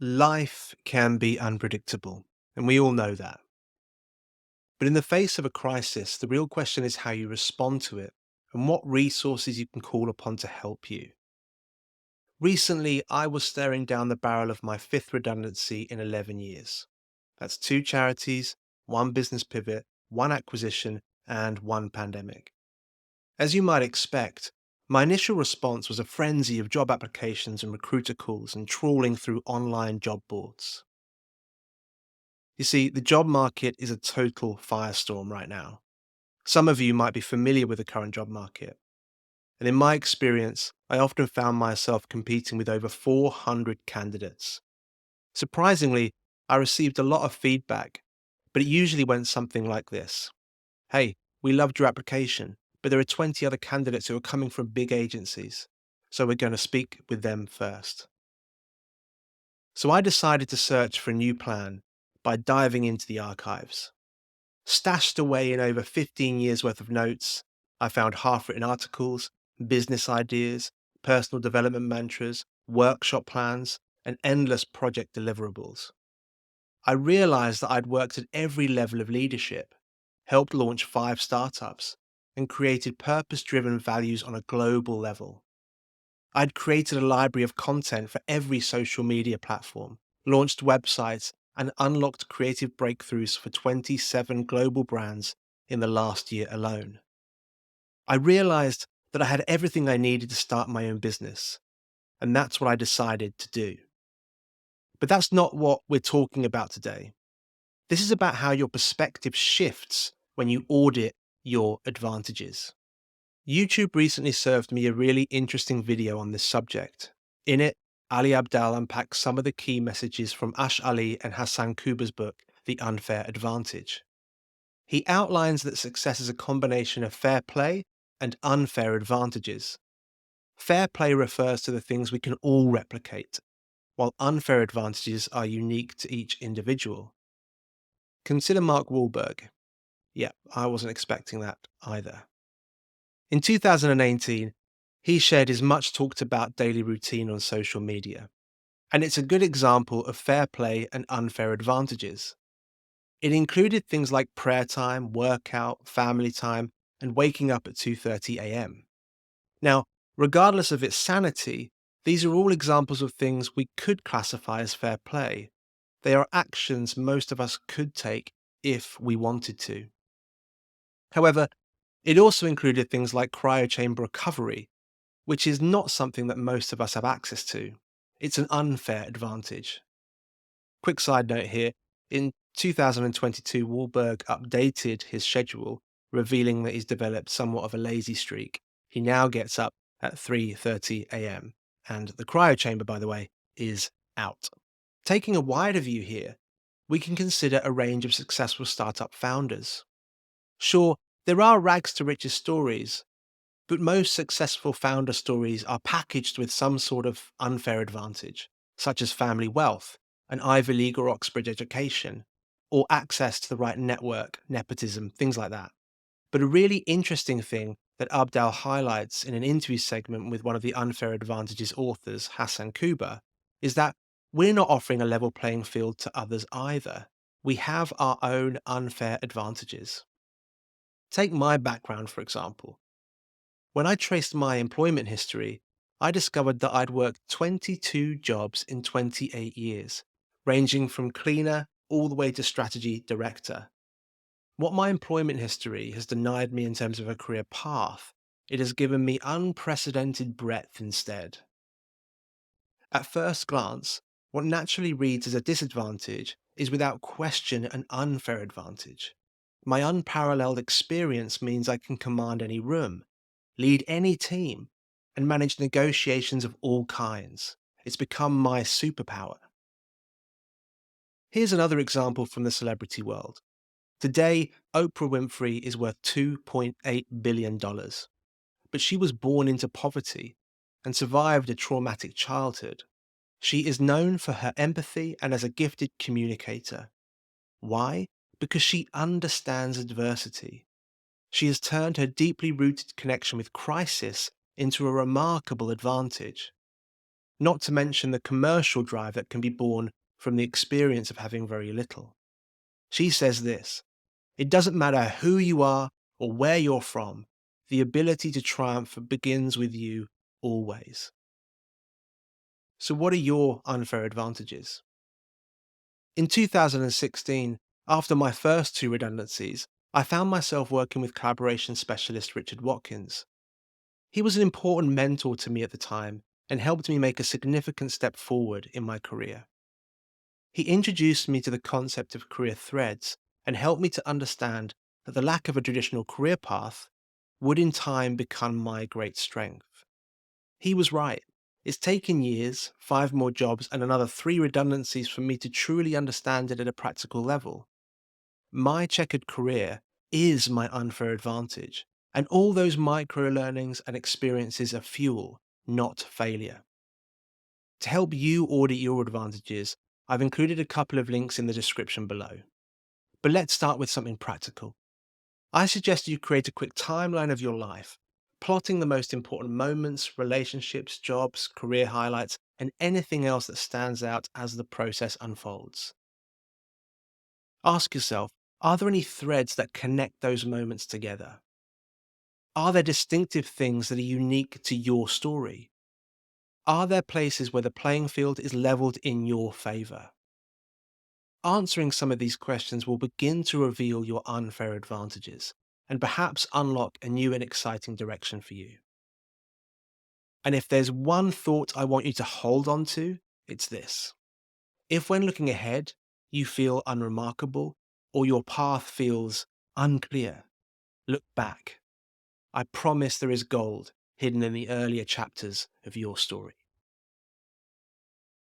Life can be unpredictable, and we all know that. But in the face of a crisis, the real question is how you respond to it and what resources you can call upon to help you. Recently, I was staring down the barrel of my fifth redundancy in 11 years. That's two charities, one business pivot, one acquisition, and one pandemic. As you might expect, my initial response was a frenzy of job applications and recruiter calls and trawling through online job boards. You see, the job market is a total firestorm right now. Some of you might be familiar with the current job market. And in my experience, I often found myself competing with over 400 candidates. Surprisingly, I received a lot of feedback, but it usually went something like this. Hey, we loved your application, but there are 20 other candidates who are coming from big agencies, so we're going to speak with them first. So I decided to search for a new plan by diving into the archives. Stashed away in over 15 years worth of notes, I found half-written articles, business ideas, personal development mantras, workshop plans, and endless project deliverables. I realized that I'd worked at every level of leadership, helped launch 5 startups, and created purpose-driven values on a global level. I'd created a library of content for every social media platform, launched websites, and unlocked creative breakthroughs for 27 global brands in the last year alone. I realized that I had everything I needed to start my own business, and that's what I decided to do. But that's not what we're talking about today. This is about how your perspective shifts when you audit your advantages. YouTube recently served me a really interesting video on this subject. In it, Ali Abdaal unpacks some of the key messages from Ali and Hassan Kuba's book, The Unfair Advantage. He outlines that success is a combination of fair play and unfair advantages. Fair play refers to the things we can all replicate, while unfair advantages are unique to each individual. Consider Mark Wahlberg. Yeah, I wasn't expecting that either. In 2018, he shared his much talked about daily routine on social media, and it's a good example of fair play and unfair advantages. It included things like prayer time, workout, family time, and waking up at 2:30 a.m. Now, regardless of its sanity, these are all examples of things we could classify as fair play. They are actions most of us could take if we wanted to. However, it also included things like cryochamber recovery, which is not something that most of us have access to. It's an unfair advantage. Quick side note here, in 2022, Wahlberg updated his schedule, revealing that he's developed somewhat of a lazy streak. He now gets up at 3:30 a.m. And the cryochamber, by the way, is out. Taking a wider view here, we can consider a range of successful startup founders. Sure, there are rags to riches stories, but most successful founder stories are packaged with some sort of unfair advantage, such as family wealth, an Ivy League or Oxford education, or access to the right network, nepotism, things like that. But a really interesting thing that Abdal highlights in an interview segment with one of the Unfair Advantages authors, Hassan Kuba, is that we're not offering a level playing field to others either. We have our own unfair advantages. Take my background, for example. When I traced my employment history, I discovered that I'd worked 22 jobs in 28 years, ranging from cleaner all the way to strategy director. What my employment history has denied me in terms of a career path, it has given me unprecedented breadth instead. At first glance, what naturally reads as a disadvantage is without question an unfair advantage. My unparalleled experience means I can command any room, lead any team, and manage negotiations of all kinds. It's become my superpower. Here's another example from the celebrity world. Today, Oprah Winfrey is worth $2.8 billion, but she was born into poverty and survived a traumatic childhood. She is known for her empathy and as a gifted communicator. Why? Because she understands adversity. She has turned her deeply rooted connection with crisis into a remarkable advantage. not to mention the commercial drive that can be born from the experience of having very little. She says this: "It doesn't matter who you are or where you're from, the ability to triumph begins with you always." So, what are your unfair advantages? In 2016, after my first two redundancies, I found myself working with collaboration specialist Richard Watkins. He was an important mentor to me at the time and helped me make a significant step forward in my career. He introduced me to the concept of career threads and helped me to understand that the lack of a traditional career path would in time become my great strength. He was right. It's taken years, 5 more jobs, and another 3 redundancies for me to truly understand it at a practical level. My checkered career is my unfair advantage, and all those micro learnings and experiences are fuel, not failure. To help you audit your advantages, I've included a couple of links in the description below. But let's start with something practical. I suggest you create a quick timeline of your life, plotting the most important moments, relationships, jobs, career highlights, and anything else that stands out as the process unfolds. Ask yourself, are there any threads that connect those moments together? Are there distinctive things that are unique to your story? Are there places where the playing field is leveled in your favor? Answering some of these questions will begin to reveal your unfair advantages and perhaps unlock a new and exciting direction for you. And if there's one thought I want you to hold on to, it's this. If when looking ahead, you feel unremarkable or your path feels unclear, look back. I promise there is gold hidden in the earlier chapters of your story.